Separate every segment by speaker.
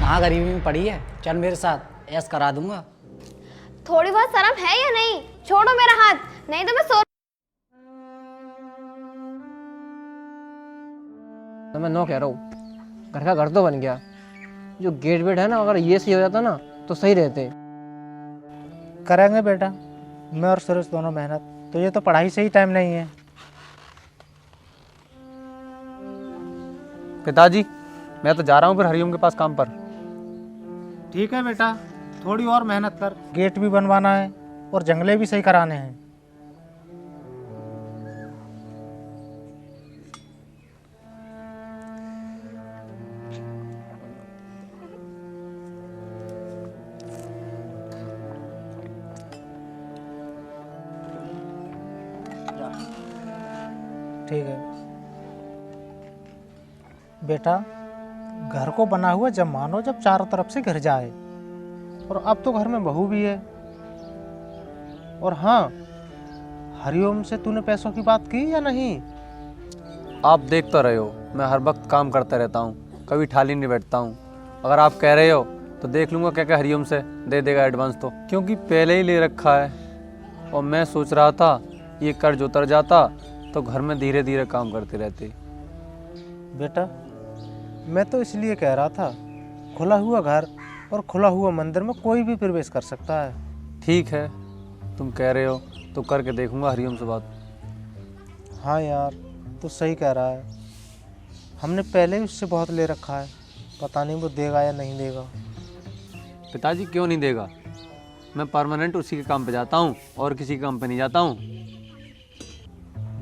Speaker 1: कहाँ गरीबी में पड़ी है, चल मेरे साथ, ऐश करा दूंगा।
Speaker 2: थोड़ी बहुत शर्म है या नहीं? छोड़ो मेरा हाथ, नहीं तो मैं
Speaker 3: तो मैं नो कह रहा हूँ, घर का घर तो बन गया, जो गेट वेट है ना, अगर ये सही हो जाता ना तो सही रहते।
Speaker 4: करेंगे बेटा, मैं और सुरेश दोनों मेहनत। तो ये तो पढ़ाई से ही टाइम नहीं है।
Speaker 5: पिताजी, मैं तो जा रहा हूँ फिर हरिओम के पास काम पर।
Speaker 4: ठीक है बेटा, थोड़ी और मेहनत कर, गेट भी बनवाना है और जंगले भी सही कराने हैं। ठीक है बेटा, घर को बना हुआ जब मानो जब चारों तरफ से घिर जाए। और अब तो घर में बहू भी है। और हाँ, हरिओम से तूने पैसों की बात की या नहीं?
Speaker 5: आप देख तो रहे हो, मैं हर वक्त काम करता रहता हूँ, कभी खाली नहीं बैठता हूँ। अगर आप कह रहे हो तो देख लूँगा क्या क्या हरिओम से दे देगा एडवांस, तो क्योंकि पहले ही ले रखा है। और मैं सोच रहा था ये कर्ज उतर जाता तो घर में धीरे धीरे काम करते रहते।
Speaker 4: बेटा, मैं तो इसलिए कह रहा था, खुला हुआ घर और खुला हुआ मंदिर में कोई भी प्रवेश कर सकता है।
Speaker 5: ठीक है, तुम कह रहे हो तो करके देखूंगा हरिओम से बात।
Speaker 4: हाँ यार, तू सही कह रहा है। हमने पहले ही उससे बहुत ले रखा है, पता नहीं वो देगा या नहीं देगा।
Speaker 5: पिताजी क्यों नहीं देगा? मैं परमानेंट उसी के काम पे जाता हूँ और किसी काम पे नहीं जाता हूँ।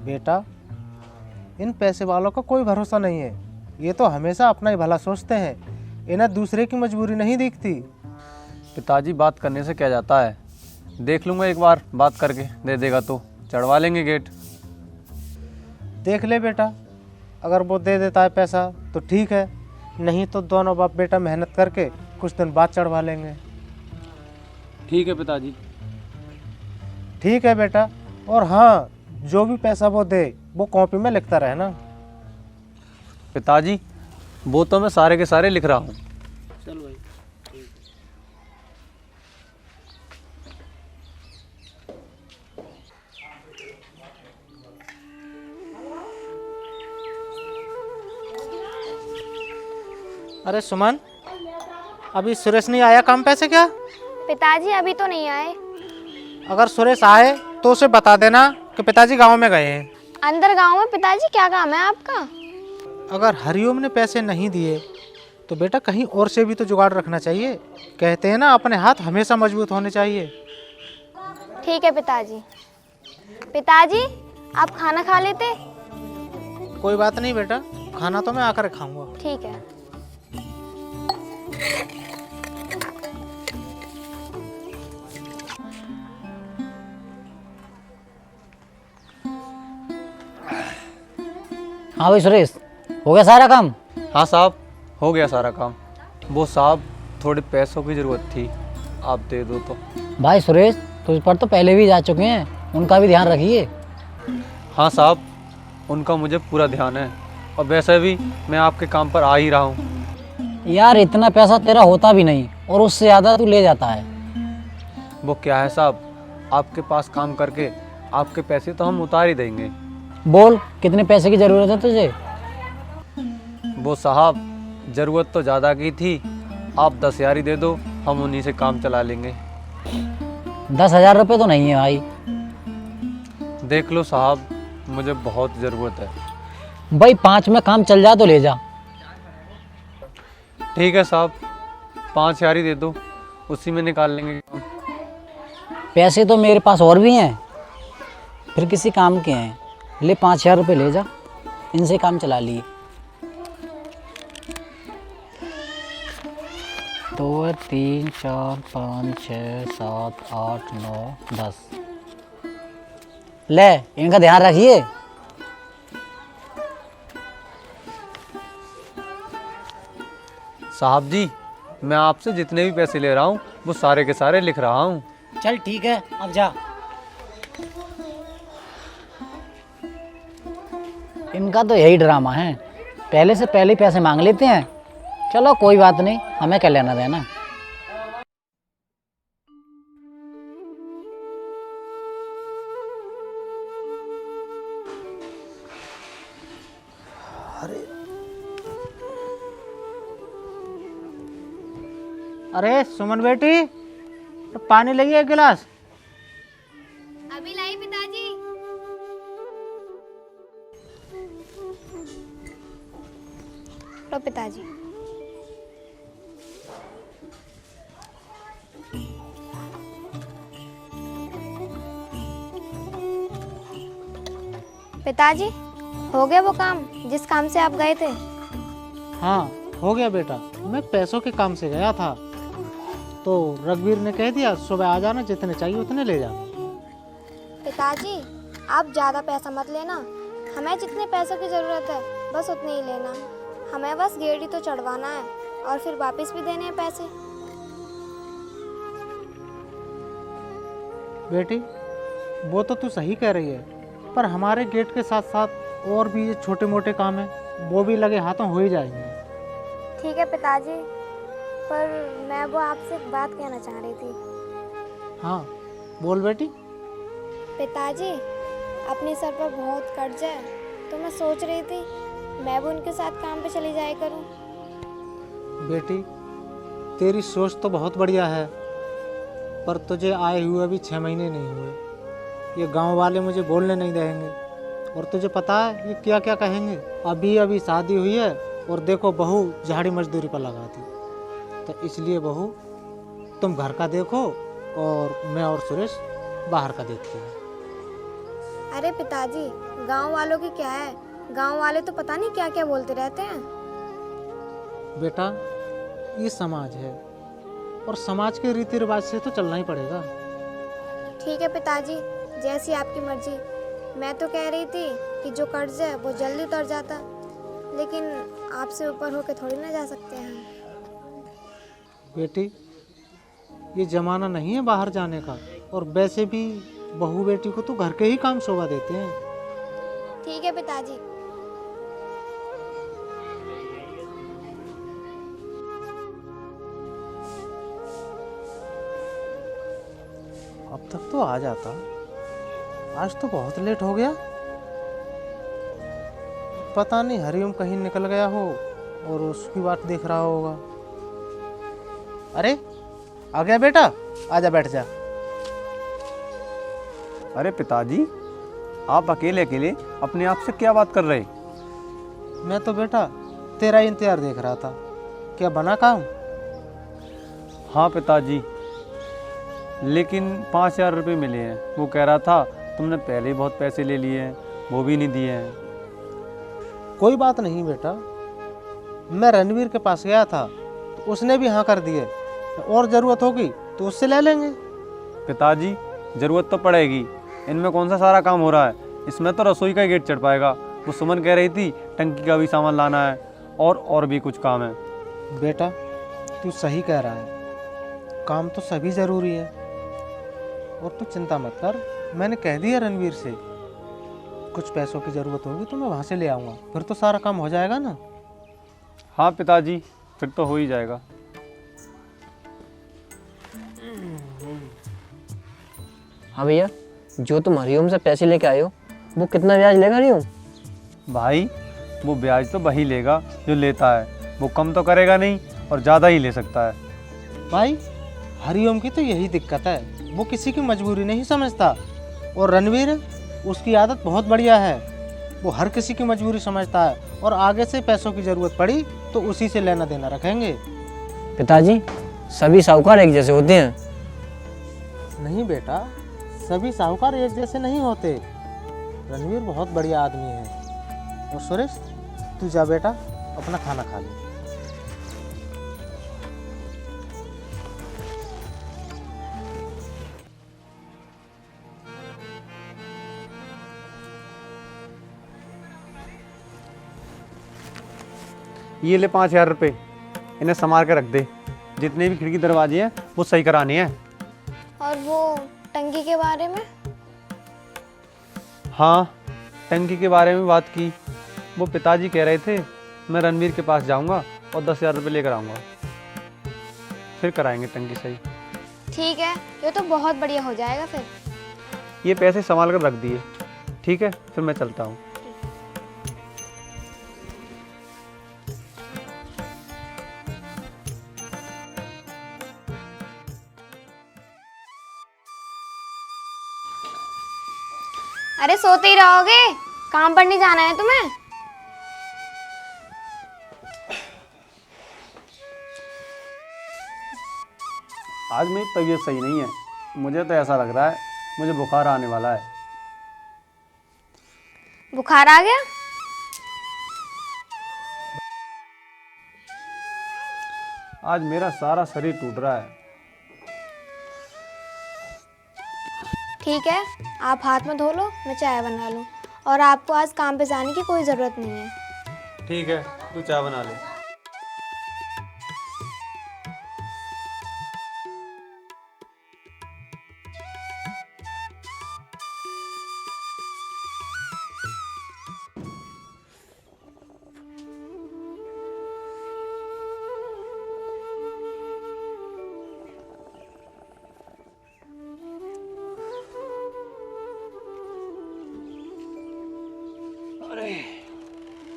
Speaker 4: बेटा, इन पैसे वालों का कोई भरोसा नहीं है। ये तो हमेशा अपना ही भला सोचते हैं, इन्हें दूसरे की मजबूरी नहीं दिखती।
Speaker 5: पिताजी, बात करने से क्या जाता है, देख लूँगा एक बार बात करके, दे देगा तो चढ़वा लेंगे गेट।
Speaker 4: देख ले बेटा, अगर वो दे देता है पैसा तो ठीक है, नहीं तो दोनों बाप बेटा मेहनत करके कुछ दिन बाद चढ़वा लेंगे।
Speaker 5: ठीक है पिताजी।
Speaker 4: ठीक है बेटा, और हाँ, जो भी पैसा वो दे वो कॉपी में लिखता रहे ना।
Speaker 5: पिताजी, वो तो मैं सारे के सारे लिख रहा हूँ।
Speaker 4: चल भाई। अरे सुमन, अभी सुरेश नहीं आया काम पे से क्या?
Speaker 2: पिताजी अभी तो नहीं आए।
Speaker 4: अगर सुरेश आए तो उसे बता देना कि पिताजी गांव में गए हैं।
Speaker 2: अंदर गांव में पिताजी क्या काम है आपका?
Speaker 4: अगर हरिओम ने पैसे नहीं दिए तो बेटा कहीं और से भी तो जुगाड़ रखना चाहिए। कहते हैं ना, अपने हाथ हमेशा मजबूत होने चाहिए।
Speaker 2: ठीक है पिताजी। पिताजी, आप खाना खा लेते?
Speaker 4: कोई बात नहीं बेटा, खाना तो मैं आकर खाऊंगा।
Speaker 2: ठीक है।
Speaker 1: हाँ भाई सुरेश, हो गया सारा काम?
Speaker 5: हाँ साहब, हो गया सारा काम। वो साहब, थोड़े पैसों की ज़रूरत थी, आप दे दो तो।
Speaker 1: भाई सुरेश, तुझ पर तो पहले भी जा चुके हैं, उनका भी ध्यान रखिए।
Speaker 5: हाँ साहब, उनका मुझे पूरा ध्यान है, और वैसे भी मैं आपके काम पर आ ही रहा हूँ।
Speaker 1: यार इतना पैसा तेरा होता भी नहीं और उससे ज़्यादा तू ले जाता है।
Speaker 5: वो क्या है साहब, आपके पास काम करके आपके पैसे तो हम उतार ही देंगे।
Speaker 1: बोल, कितने पैसे की ज़रूरत है तुझे?
Speaker 5: वो साहब, ज़रूरत तो ज़्यादा की थी, आप 10,000 ही दे दो, हम उन्हीं से काम चला लेंगे।
Speaker 1: 10,000 रुपये तो नहीं है भाई।
Speaker 5: देख लो साहब, मुझे बहुत ज़रूरत है।
Speaker 1: भाई 5 में काम चल जा तो ले जा।
Speaker 5: ठीक है साहब, 5,000 ही दे दो, उसी में निकाल लेंगे काम।
Speaker 1: पैसे तो मेरे पास और भी हैं, फिर किसी काम के हैं। ले 5,000 रुपये ले जा, इनसे काम चला लिए। 2 3 4 5 6 7 8 9 10। ले, इनका ध्यान रखिए।
Speaker 5: साहब जी, मैं आपसे जितने भी पैसे ले रहा हूँ वो सारे के सारे लिख रहा हूँ।
Speaker 1: चल ठीक है, अब जा। इनका तो यही ड्रामा है, पहले से पहले पैसे मांग लेते हैं, चलो कोई बात नहीं, हमें क्या लेना देना।
Speaker 4: अरे सुमन बेटी, पानी लाइए एक गिलास।
Speaker 2: अभी लाई पिताजी। लो पिताजी। पिताजी, हो गया वो काम जिस काम से आप गए थे?
Speaker 4: हाँ हो गया बेटा, मैं पैसों के काम से गया था तो रघुवीर ने कह दिया सुबह आ जाना, जितने चाहिए उतने ले जाना।
Speaker 2: पिताजी, आप ज़्यादा पैसा मत लेना, हमें जितने पैसों की ज़रूरत है बस उतने ही लेना। हमें बस गेड़ी तो चढ़वाना है और फिर वापस भी देने हैं पैसे।
Speaker 4: बेटी वो तो तू सही कह रही है, पर हमारे गेट के साथ साथ और भी ये छोटे मोटे काम हैं, वो भी लगे हाथों हो ही जाएंगे।
Speaker 2: ठीक है पिताजी, पर मैं वो आपसे एक बात कहना चाह रही थी।
Speaker 4: हाँ बोल बेटी।
Speaker 2: पिताजी, अपने सर पर बहुत कर्ज है, तो मैं सोच रही थी मैं भी उनके साथ काम पे चली जाया करूं।
Speaker 4: बेटी तेरी सोच तो बहुत बढ़िया है, पर तुझे आए हुए अभी 6 महीने नहीं हुए। ये गांव वाले मुझे बोलने नहीं देंगे, और तुझे पता है ये क्या क्या कहेंगे। अभी अभी शादी हुई है और देखो बहू झाड़ी मजदूरी पर लगा दी। तो इसलिए बहू तुम घर का देखो और मैं और सुरेश बाहर का देखते हैं।
Speaker 2: अरे पिताजी, गांव वालों की क्या है, गांव वाले तो पता नहीं क्या क्या बोलते रहते हैं।
Speaker 4: बेटा ये समाज है और समाज के रीति रिवाज से तो चलना ही पड़ेगा।
Speaker 2: ठीक है पिताजी, जैसी आपकी मर्जी। मैं तो कह रही थी कि जो कर्ज है वो जल्दी उतर जाता, लेकिन आपसे ऊपर होके थोड़ी ना जा सकते हैं।
Speaker 4: बेटी ये जमाना नहीं है बाहर जाने का, और वैसे भी बहू बेटी को तो घर के ही काम शोभा देते हैं।
Speaker 2: ठीक है पिताजी।
Speaker 4: अब तक तो आ जाता, आज तो बहुत लेट हो गया। पता नहीं हरिओम कहीं निकल गया हो और उसकी बात देख रहा होगा। अरे आ गया बेटा, आजा बैठ जा।
Speaker 5: अरे पिताजी, आप अकेले अकेले अपने आप से क्या बात कर रहे?
Speaker 4: मैं तो बेटा तेरा इंतजार देख रहा था, क्या बना काम?
Speaker 5: हाँ पिताजी, लेकिन 5,000 रुपये मिले हैं। वो कह रहा था तुमने पहले ही बहुत पैसे ले लिए हैं, वो भी नहीं दिए हैं।
Speaker 4: कोई बात नहीं बेटा, मैं रणवीर के पास गया था तो उसने भी हाँ कर दिए, और ज़रूरत होगी तो उससे ले लेंगे।
Speaker 5: पिताजी ज़रूरत तो पड़ेगी, इनमें कौन सा सारा काम हो रहा है, इसमें तो रसोई का ही गेट चढ़ पाएगा। वो सुमन कह रही थी टंकी का भी सामान लाना है और भी कुछ काम है।
Speaker 4: बेटा तू सही कह रहा है, काम तो सभी ज़रूरी है, और तू चिंता मत कर, मैंने कह दिया रणवीर से कुछ पैसों की ज़रूरत होगी तो मैं वहाँ से ले आऊँगा, फिर तो सारा काम हो जाएगा ना।
Speaker 5: हाँ पिताजी, फिर तो हो ही जाएगा।
Speaker 3: हाँ भैया, जो तुम हरिओम से पैसे लेके आए हो वो कितना ब्याज लेगा हरिओम?
Speaker 5: भाई वो ब्याज तो वही लेगा जो लेता है, वो कम तो करेगा नहीं और ज़्यादा ही ले सकता है।
Speaker 4: भाई हरिओम की तो यही दिक्कत है, वो किसी की मजबूरी नहीं समझता, और रणवीर उसकी आदत बहुत बढ़िया है, वो हर किसी की मजबूरी समझता है, और आगे से पैसों की ज़रूरत पड़ी तो उसी से लेना देना रखेंगे।
Speaker 3: पिताजी, सभी साहूकार एक जैसे होते हैं?
Speaker 4: नहीं बेटा, सभी साहूकार एक जैसे नहीं होते। रणवीर बहुत बढ़िया आदमी है। और सुरेश तू जा बेटा, अपना खाना खा ले।
Speaker 5: ये ले 5,000 रुपये, इन्हें संभाल के रख दे। जितने भी खिड़की दरवाजे हैं वो सही कराने हैं।
Speaker 2: और वो टंकी के बारे में?
Speaker 5: हाँ, टंकी के बारे में बात की। वो पिताजी कह रहे थे मैं रणवीर के पास जाऊंगा और 10,000 रुपये लेकर आऊँगा, फिर कराएंगे टंकी सही।
Speaker 2: ठीक है, ये तो बहुत बढ़िया हो जाएगा फिर।
Speaker 5: ये पैसे संभाल कर रख दिए, ठीक है, फिर मैं चलता हूँ।
Speaker 2: अरे सोते ही रहोगे, काम पर नहीं जाना है तुम्हें?
Speaker 5: आज मेरी तबीयत सही नहीं है, मुझे तो ऐसा लग रहा है मुझे बुखार आने वाला है।
Speaker 2: बुखार आ गया?
Speaker 5: आज मेरा सारा शरीर टूट रहा है।
Speaker 2: ठीक है, आप हाथ में धो लो, मैं चाय बना लूँ। और आपको आज काम पे जाने की कोई ज़रूरत नहीं है।
Speaker 5: ठीक है, तू चाय बना ले।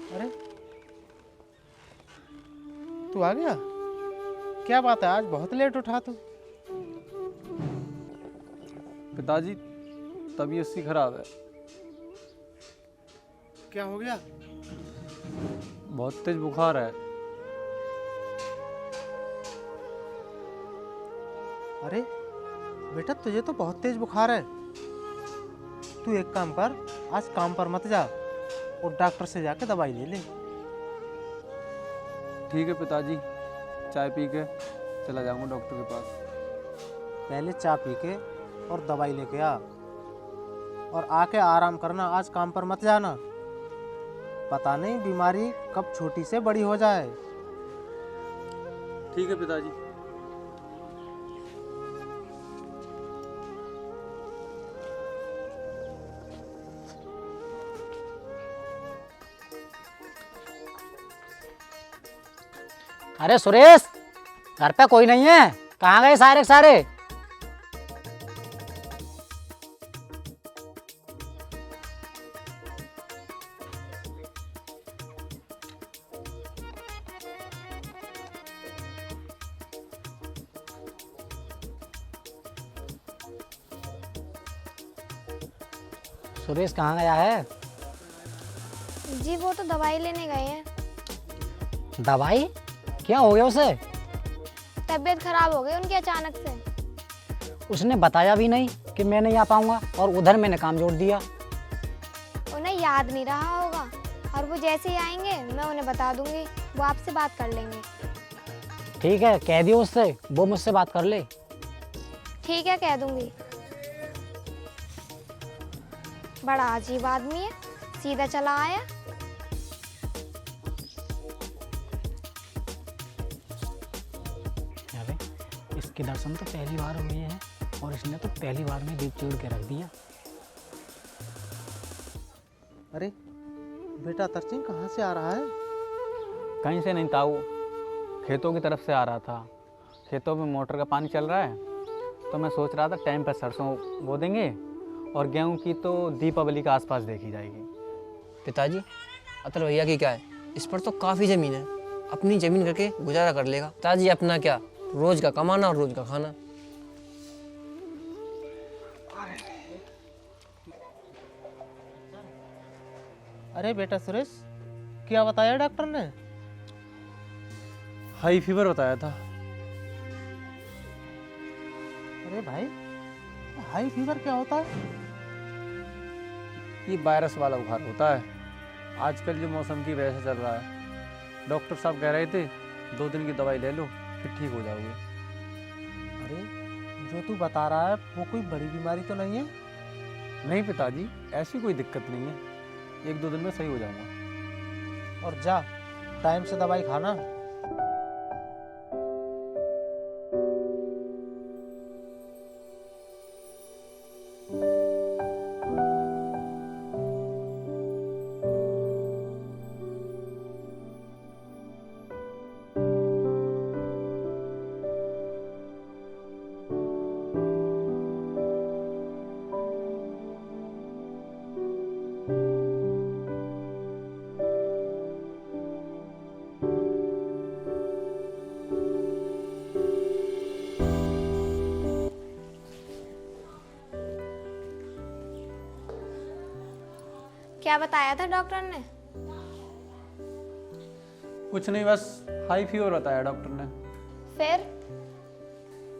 Speaker 4: अरे तू आ गया? क्या बात है, आज बहुत लेट उठा तू।
Speaker 5: पिताजी तबीयत सी खराब है,
Speaker 4: क्या हो गया?
Speaker 5: बहुत तेज बुखार है।
Speaker 4: अरे बेटा, तुझे तो बहुत तेज बुखार है। तू एक काम कर, आज काम पर मत जा और डॉक्टर से जाके दवाई ले ले।
Speaker 5: ठीक है पिताजी, चाय पी के चला जाऊंगा डॉक्टर के पास।
Speaker 4: पहले चाय पी के और दवाई लेके आ, और आके आराम करना, आज काम पर मत जाना। पता नहीं बीमारी कब छोटी से बड़ी हो जाए।
Speaker 5: ठीक है पिताजी।
Speaker 1: अरे सुरेश, घर पे कोई नहीं है? कहाँ गए सारे के सारे? सुरेश कहाँ गया है?
Speaker 2: जी वो तो दवाई लेने गए हैं।
Speaker 1: दवाई? क्या हो गया उसे?
Speaker 2: तबीयत खराब हो गई उनकी अचानक से।
Speaker 1: उसने बताया भी नहीं कि मैं नहीं आ पाऊंगा, और उधर मैंने काम जोड़ दिया।
Speaker 2: उन्हें याद नहीं रहा होगा, और वो जैसे ही आएंगे मैं उन्हें बता दूंगी, वो आपसे बात कर लेंगे।
Speaker 1: ठीक है, कह दियो उससे वो मुझसे बात कर ले।
Speaker 2: ठीक है, कह दूंगी। बड़ा अजीब आदमी है, सीधा चला आया।
Speaker 1: अरे इसके दर्शन तो पहली बार हुए हैं, और इसने तो पहली बार में दीप जोड़ के रख दिया।
Speaker 4: अरे बेटा तरसिंह कहाँ से आ रहा है?
Speaker 5: कहीं से नहीं ताऊ, खेतों की तरफ से आ रहा था। खेतों में मोटर का पानी चल रहा है, तो मैं सोच रहा था टाइम पर सरसों बो देंगे, और गेहूं की तो दीपावली के आसपास देखी जाएगी।
Speaker 3: पिताजी, अतुल भैया की क्या है, इस पर तो काफ़ी ज़मीन है, अपनी ज़मीन करके गुजारा कर लेगा। पिताजी अपना क्या, रोज़ का कमाना और रोज़ का खाना।
Speaker 4: अरे बेटा सुरेश, क्या बताया डॉक्टर ने?
Speaker 5: हाई फीवर बताया था।
Speaker 4: अरे भाई, हाई फीवर क्या होता है?
Speaker 5: ये वायरस वाला बुखार होता है, आजकल जो मौसम की वजह से चल रहा है। डॉक्टर साहब कह रहे थे 2 दिन की दवाई ले लो, फिर ठीक हो जाओगे।
Speaker 4: अरे जो तू बता रहा है वो कोई बड़ी बीमारी तो नहीं है?
Speaker 5: नहीं पिताजी, ऐसी कोई दिक्कत नहीं है, 1-2 दिन में सही हो जाऊंगा।
Speaker 4: और जा टाइम से दवाई खाना।
Speaker 2: क्या बताया था डॉक्टर ने?
Speaker 5: कुछ नहीं, बस हाई फीवर बताया डॉक्टर ने।
Speaker 2: फिर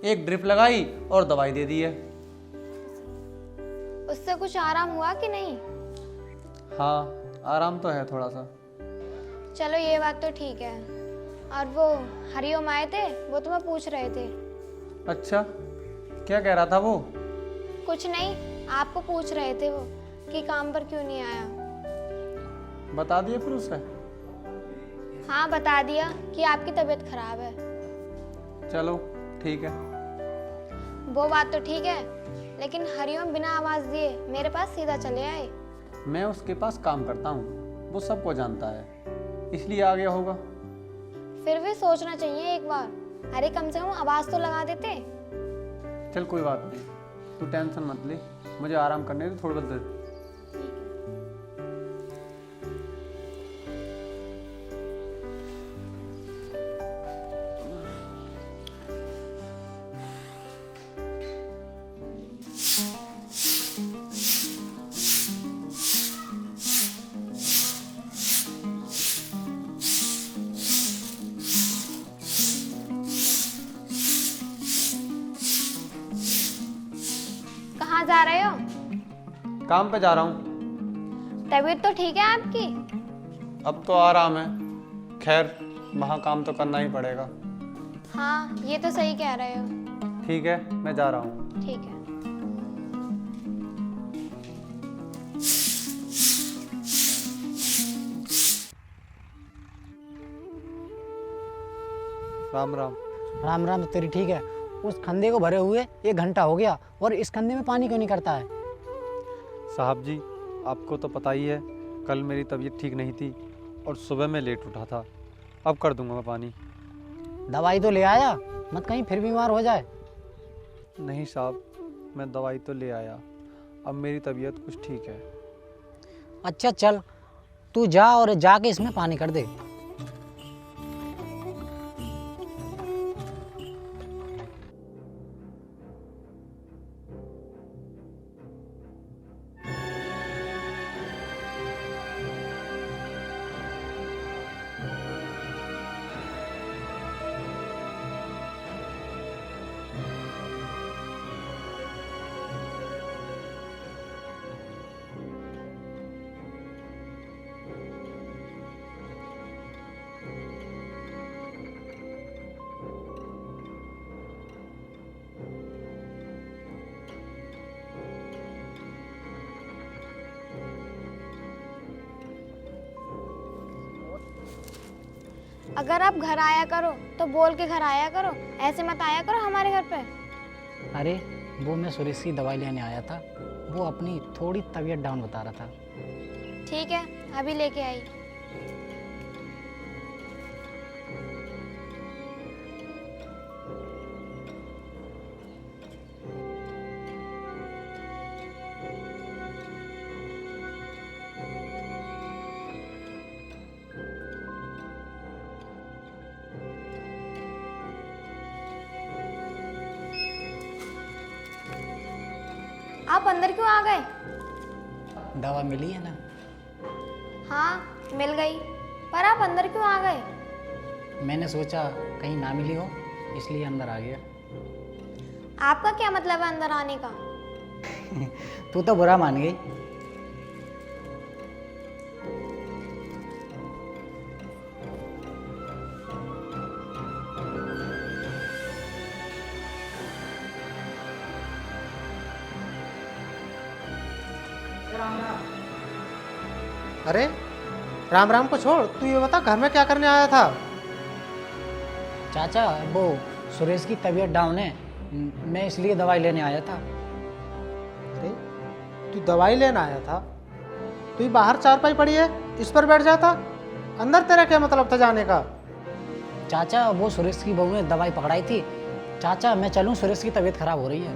Speaker 5: एक ड्रिप लगाई और दवाई दे दी है।
Speaker 2: उससे कुछ आराम हुआ कि नहीं?
Speaker 5: हाँ, आराम तो है थोड़ा सा।
Speaker 2: चलो ये बात तो ठीक है। और वो हरिओम आए थे, वो तुम्हें पूछ रहे थे।
Speaker 5: अच्छा, क्या कह रहा था वो?
Speaker 2: कुछ नहीं, आपको पूछ रहे थे वो कि काम पर क्यों नहीं आया।
Speaker 5: बता दिए फिर उसे?
Speaker 2: हाँ, बता दिया कि आपकी तबीयत खराब है।
Speaker 5: चलो ठीक है।
Speaker 2: वो बात तो ठीक है, लेकिन हरिओम बिना आवाज दिए मेरे पास सीधा चले आए।
Speaker 5: मैं उसके पास काम करता हूँ, वो सबको जानता है, इसलिए आ गया होगा।
Speaker 2: फिर भी सोचना चाहिए एक बार। अरे कम से कम आवाज तो लगा देते।
Speaker 5: चल कोई बात नहीं, तू टेंशन मत ले, मुझे आराम करने दे थोड़ी बहुत देर।
Speaker 2: कहाँ जा रहे हो?
Speaker 5: काम पे जा रहा हूँ।
Speaker 2: तबीयत तो ठीक है आपकी?
Speaker 5: अब तो आराम है, खैर वहाँ काम तो करना ही पड़ेगा।
Speaker 2: हाँ, ये तो सही कह रहे हो।
Speaker 5: ठीक है, मैं जा रहा हूँ।
Speaker 2: ठीक है।
Speaker 5: राम राम।
Speaker 1: राम राम तो तेरी ठीक है। उस खंदे को भरे हुए 1 घंटा हो गया और इस खंदे में पानी क्यों नहीं करता है?
Speaker 5: साहब जी, आपको तो पता ही है, कल मेरी तबीयत ठीक नहीं थी और सुबह मैं लेट उठा था। अब कर दूंगा मैं पानी।
Speaker 1: दवाई तो ले आया, मत कहीं फिर बीमार हो जाए।
Speaker 5: नहीं साहब, मैं दवाई तो ले आया, अब मेरी तबीयत कुछ ठीक है।
Speaker 1: अच्छा चल, तू जा और जाके इसमें पानी कर दे।
Speaker 2: अगर आप घर आया करो तो बोल के घर आया करो, ऐसे मत आया करो हमारे घर पे।
Speaker 1: अरे वो मैं सुरेश की दवाई लेने आया था, वो अपनी थोड़ी तबीयत डाउन बता रहा था।
Speaker 2: ठीक है, अभी लेके आई। आप अंदर क्यों आ गए?
Speaker 1: दवा मिली है ना?
Speaker 2: हाँ मिल गई, पर आप अंदर क्यों आ गए?
Speaker 1: मैंने सोचा कहीं ना मिली हो, इसलिए अंदर आ गया।
Speaker 2: आपका क्या मतलब है अंदर आने का?
Speaker 1: तू तो बुरा मान गई।
Speaker 4: अरे राम राम को छोड़, तू ये बता घर में क्या करने आया था?
Speaker 1: चाचा वो सुरेश की तबीयत डाउन है, मैं इसलिए दवाई लेने आया था।
Speaker 4: अरे तू दवाई लेने आया था? तू ही बाहर चारपाई पड़ी है, इस पर बैठ जाता। अंदर तेरा क्या मतलब था जाने का?
Speaker 1: चाचा वो सुरेश की बहू ने दवाई पकड़ाई थी। चाचा मैं चलूं, सुरेश की तबीयत खराब हो रही है।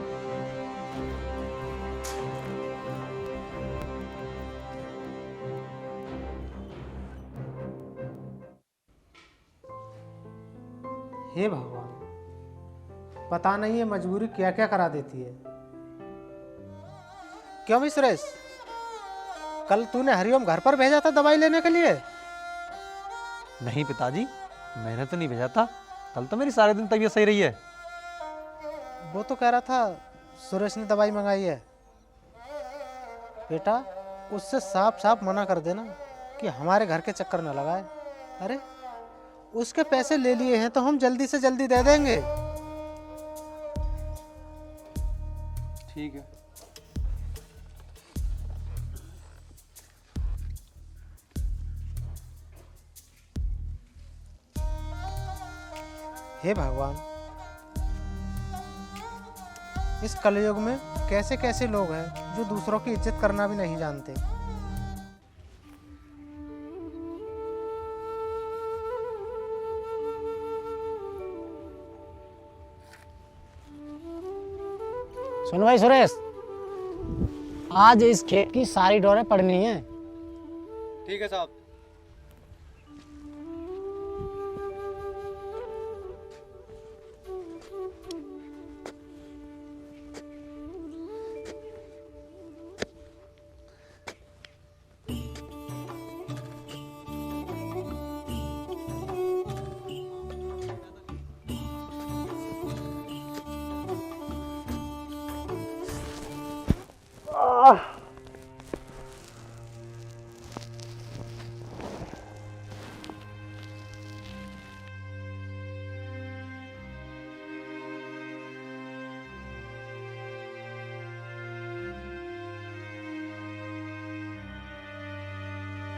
Speaker 4: हे भगवान, पता नहीं ये मजबूरी क्या क्या करा देती है। क्यों भी सुरेश, कल तूने हरिओम घर पर भेजा था दवाई लेने के लिए?
Speaker 5: नहीं पिताजी, मैंने तो नहीं भेजा था। कल तो मेरी सारे दिन तबीयत सही रही है।
Speaker 4: वो तो कह रहा था सुरेश ने दवाई मंगाई है। बेटा उससे साफ साफ मना कर देना कि हमारे घर के चक्कर न लगाए। अरे उसके पैसे ले लिए हैं तो हम जल्दी से जल्दी दे देंगे।
Speaker 5: ठीक है।
Speaker 4: हे भगवान, इस कलयुग में कैसे कैसे लोग हैं जो दूसरों की इज्जत करना भी नहीं जानते।
Speaker 1: सुन भाई सुरेश, आज इस खेत की सारी डोरें पड़नी है।
Speaker 5: ठीक है साहब।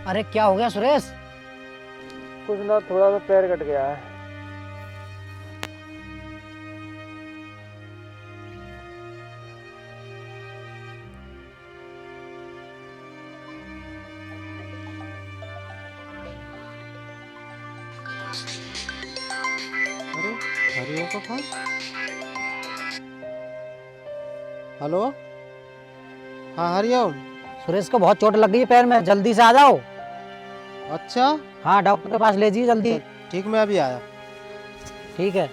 Speaker 1: अरे क्या हो गया सुरेश?
Speaker 4: कुछ ना, थोड़ा सा पैर कट गया है। अरे हरिओम का फोन। हेलो, हाँ हरिओम।
Speaker 1: सुरेश को बहुत चोट लग गई है पैर में, जल्दी से आ जाओ।
Speaker 4: अच्छा
Speaker 1: हाँ, डॉक्टर के पास ले जाइए जल्दी।
Speaker 4: ठीक, मैं अभी आया।
Speaker 1: ठीक है।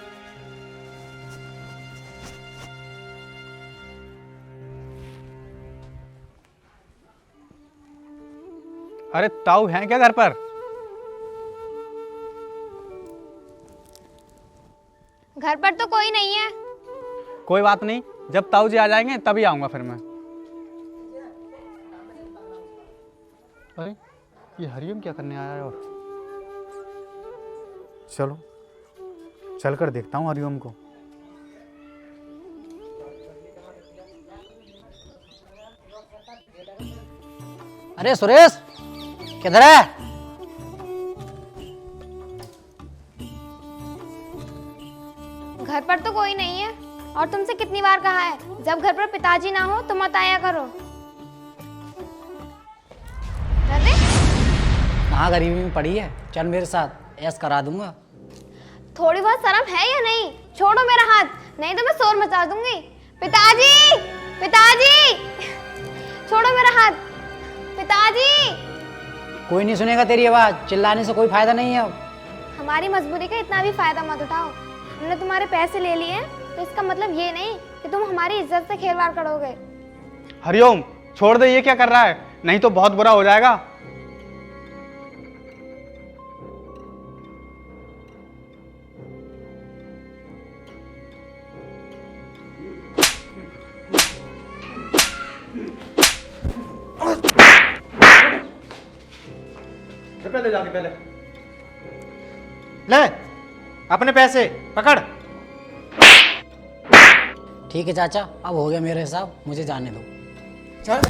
Speaker 6: अरे ताऊ हैं क्या घर पर?
Speaker 2: घर पर तो कोई नहीं है।
Speaker 6: कोई बात नहीं, जब ताऊ जी आ जाएंगे तभी आऊंगा फिर मैं। अरे ये हरिओम क्या करने आया है? और चलो चल कर देखता हूँ हरिओम को।
Speaker 1: अरे सुरेश, किधर है?
Speaker 2: घर पर तो कोई नहीं है, और तुमसे कितनी बार कहा है जब घर पर पिताजी ना हो तो मत आया करो। अरे
Speaker 1: कहाँ गरीबी में पड़ी है, चल मेरे साथ, ऐश करा दूंगा।
Speaker 2: थोड़ी बहुत शर्म है या नहीं? छोड़ो मेरा हाथ, नहीं तो मैं शोर मचा दूंगी। पिताजी, पिताजी, छोड़ो मेरा हाथ। पिताजी,
Speaker 1: कोई नहीं सुनेगा तेरी आवाज, चिल्लाने से कोई फायदा नहीं है अब।
Speaker 2: हमारी मजबूरी का इतना भी फायदा मत उठाओ। हमने तुम्हारे पैसे ले लिए हैं तो इसका मतलब ये नहीं कि तुम हमारी इज्जत से खिलवाड़ करोगे।
Speaker 6: हरिओम छोड़ दे, ये क्या कर रहा है? नहीं तो बहुत बुरा हो जाएगा। पहले जाके पहले
Speaker 4: ले अपने पैसे पकड़।
Speaker 1: ठीक है चाचा, अब हो गया मेरे हिसाब, मुझे जाने दो।
Speaker 4: चल।